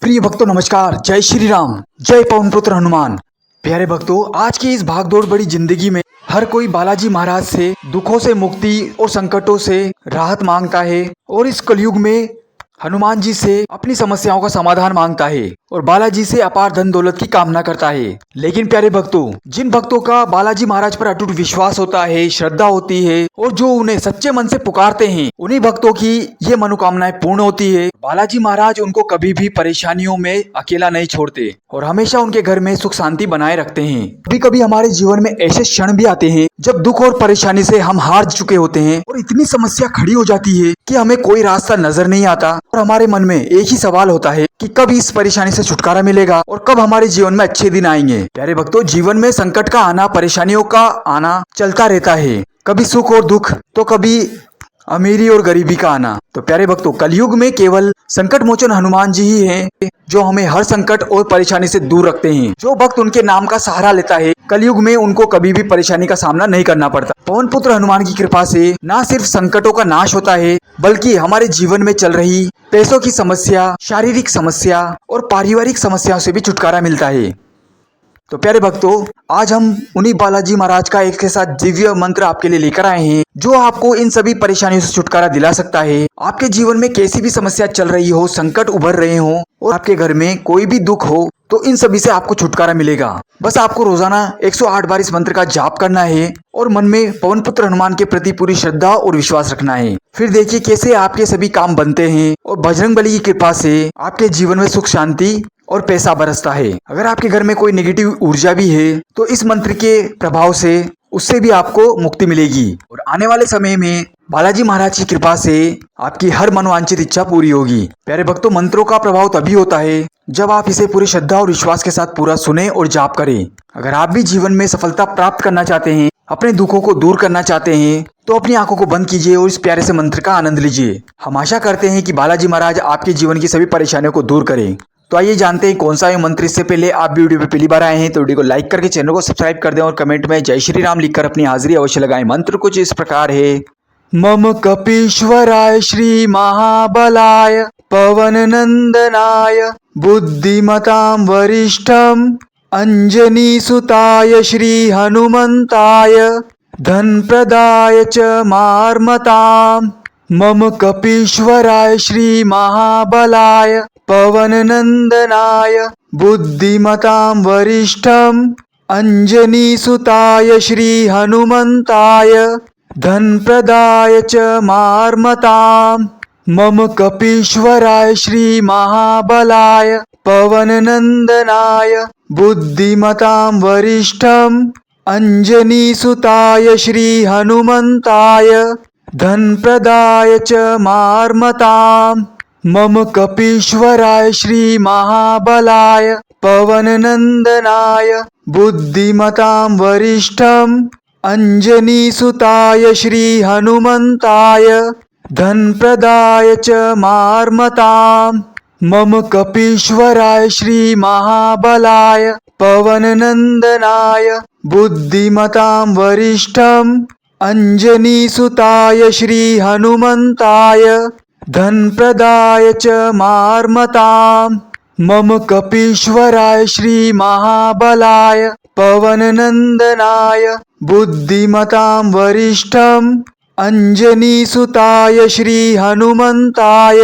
प्रिय भक्तों नमस्कार, जय श्री राम, जय पवन पुत्र हनुमान। प्यारे भक्तों, आज की इस भागदौड़ बड़ी जिंदगी में हर कोई बालाजी महाराज से दुखों से मुक्ति और संकटों से राहत मांगता है और इस कलयुग में हनुमान जी से अपनी समस्याओं का समाधान मांगता है और बालाजी से अपार धन दौलत की कामना करता है। लेकिन प्यारे भक्तों, जिन भक्तों का बालाजी महाराज पर अटूट विश्वास होता है, श्रद्धा होती है और जो उन्हें सच्चे मन से पुकारते हैं, उन्हीं भक्तों की ये मनोकामनाएं पूर्ण होती है। बालाजी महाराज उनको कभी भी परेशानियों में अकेला नहीं छोड़ते और हमेशा उनके घर में सुख शांति बनाए रखते हैं। कभी कभी हमारे जीवन में ऐसे क्षण भी आते हैं जब दुख और परेशानी से हम हार चुके होते हैं और इतनी समस्या खड़ी हो जाती है कि हमें कोई रास्ता नजर नहीं आता और हमारे मन में एक ही सवाल होता है कि कब इस परेशानी से छुटकारा मिलेगा और कब हमारे जीवन में अच्छे दिन आएंगे। प्यारे भक्तों, जीवन में संकट का आना, परेशानियों का आना चलता रहता है, कभी सुख और दुख तो कभी अमीरी और गरीबी का आना। तो प्यारे भक्तों, कलयुग में केवल संकट मोचन हनुमान जी ही हैं जो हमें हर संकट और परेशानी से दूर रखते हैं। जो भक्त उनके नाम का सहारा लेता है, कलयुग में उनको कभी भी परेशानी का सामना नहीं करना पड़ता। पवन पुत्र हनुमान की कृपा से न सिर्फ संकटों का नाश होता है, बल्कि हमारे जीवन में चल रही पैसों की समस्या, शारीरिक समस्या और पारिवारिक समस्याओं से भी छुटकारा मिलता है। तो प्यारे भक्तों, आज हम उन्हीं बालाजी महाराज का एक के साथ दिव्य मंत्र आपके लिए लेकर आए हैं जो आपको इन सभी परेशानियों से छुटकारा दिला सकता है। आपके जीवन में कैसी भी समस्या चल रही हो, संकट उभर रहे हो और आपके घर में कोई भी दुख हो, तो इन सभी से आपको छुटकारा मिलेगा। बस आपको रोजाना 108 बार इस मंत्र का जाप करना है और मन में पवन पुत्र हनुमान के प्रति पूरी श्रद्धा और विश्वास रखना है। फिर देखिए कैसे आपके सभी काम बनते हैं और बजरंगबली की कृपा से आपके जीवन में सुख शांति और पैसा बरसता है। अगर आपके घर में कोई नेगेटिव ऊर्जा भी है तो इस मंत्र के प्रभाव से उससे भी आपको मुक्ति मिलेगी और आने वाले समय में बालाजी महाराज की कृपा से आपकी हर मनोवांछित इच्छा पूरी होगी। प्यारे भक्तों, मंत्रों का प्रभाव तभी होता है जब आप इसे पूरी श्रद्धा और विश्वास के साथ पूरा सुने और जाप करें। अगर आप भी जीवन में सफलता प्राप्त करना चाहते हैं, अपने दुखों को दूर करना चाहते हैं, तो अपनी आंखों को बंद कीजिए और इस प्यारे से मंत्र का आनंद लीजिए। हम आशा करते हैं कि बालाजी महाराज आपके जीवन की सभी परेशानियों को दूर करें। तो आइए जानते हैं कौन सा है मंत्र। इससे पहले आप वीडियो पे पहली बार आए हैं तो वीडियो को लाइक करके चैनल को सब्सक्राइब कर दें और कमेंट में जय श्री राम लिखकर अपनी हाजिरी अवश्य लगाएं। मंत्र कुछ इस प्रकार है। मम कपीश्वराय श्री महाबलाय पवन नंदनाय बुद्धिमतां वरिष्ठम अंजनी सुताय श्री हनुमंताय धन प्रदाय च मार्मताम्। मम कपीश्वराय श्री महाबलाय पवन नंदनाय बुद्धिमतां वरिष्ठम अंजनी सुताय श्री हनुमंताय धन प्रदाय च मार्मताम्। मम कपीश्वराय श्री महाबलाय पवन नंदनाय बुद्धिमतां वरिष्ठम अंजनी सुताय श्री हनुमंताय धन प्रदाय च मार्मताम्। मम कपीश्वराय श्री महाबलाय पवन नंदनाय बुद्धिमतां वरिष्ठम अंजनी सुताय श्री हनुमंताय धन प्रदाय च मार्मताम्। मम कपीश्वराय श्री महाबलाय पवन नंदनाय बुद्धिमतां वरिष्ठम अंजनी सुताय श्री हनुमंताय धन प्रदाय च मार्मताम्। मम कपीश्वराय श्री महाबलाय पवन नंदनाय बुद्धिमतां वरिष्ठम अंजनी सुताय श्री हनुमंताय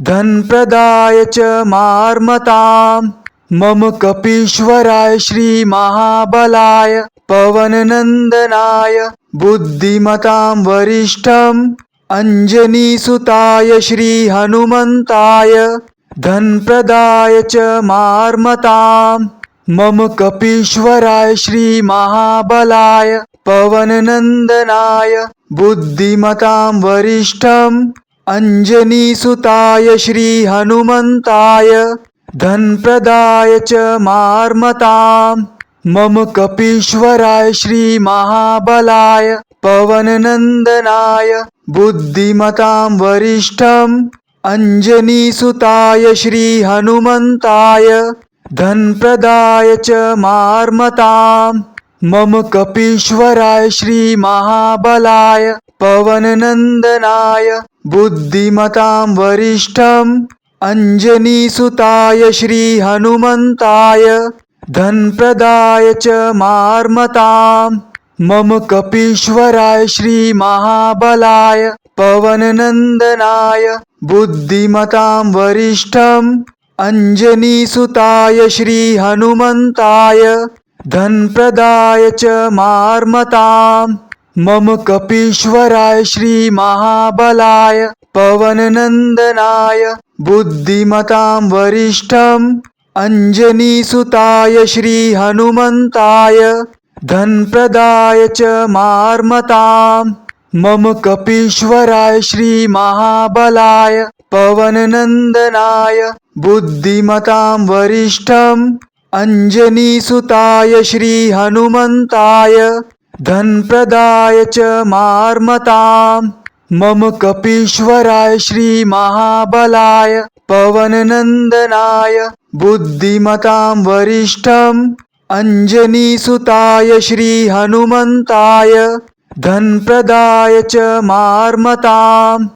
धन प्रदाय च मार्मताम्। मम कपीश्वराय श्री महाबलाय पवन नंदनाय बुद्धिमतां वरिष्ठम अंजनी सुताय श्री हनुमंताय धन प्रदाय च मार्मताम्। मम कपीश्वराय श्री महाबलाय पवन नंदनाय बुद्धिमतां वरिष्ठम अंजनी सुताय श्री हनुमंताय धन प्रदाय च मार्मताम्। मम कपीश्वराय श्री महाबलाय पवन नंदनाय बुद्धिमतां वरिष्ठम अंजनी सुताय श्री हनुमंताय धन प्रदाय च मार्मताम्। मम कपीश्वराय श्री महाबलाय पवन नंदनाय बुद्धिमतां वरिष्ठम अंजनीसुताय श्री हनुमन्ताय धनप्रदाय च मार्मताम् मम कपीश्वराय श्री महाबलाय पवननंदनाय बुद्धिमतां वरिष्ठम् अंजनीसुताय श्री हनुमन्ताय धनप्रदाय च मार्मताम् मम कपीश्वराय श्री महाबलाय पवननंदनाय बुद्धिमतां वरिष्ठम् अंजनीसुताय श्री हनुमन्ताय धनप्रदाय च मार्मताम् मम कपीश्वराय श्री महाबलाय पवननंदनाय बुद्धिमतां वरिष्ठम् अंजनीसुताय श्री हनुमन्ताय धनप्रदाय च मार्मताम् मम कपीश्वराय श्री महाबलाय पवननंदनाय बुद्धिमतां वरिष्ठम् अंजनीसुताय श्री हनुमन्ताय धनप्रदाय च मार्मताम्।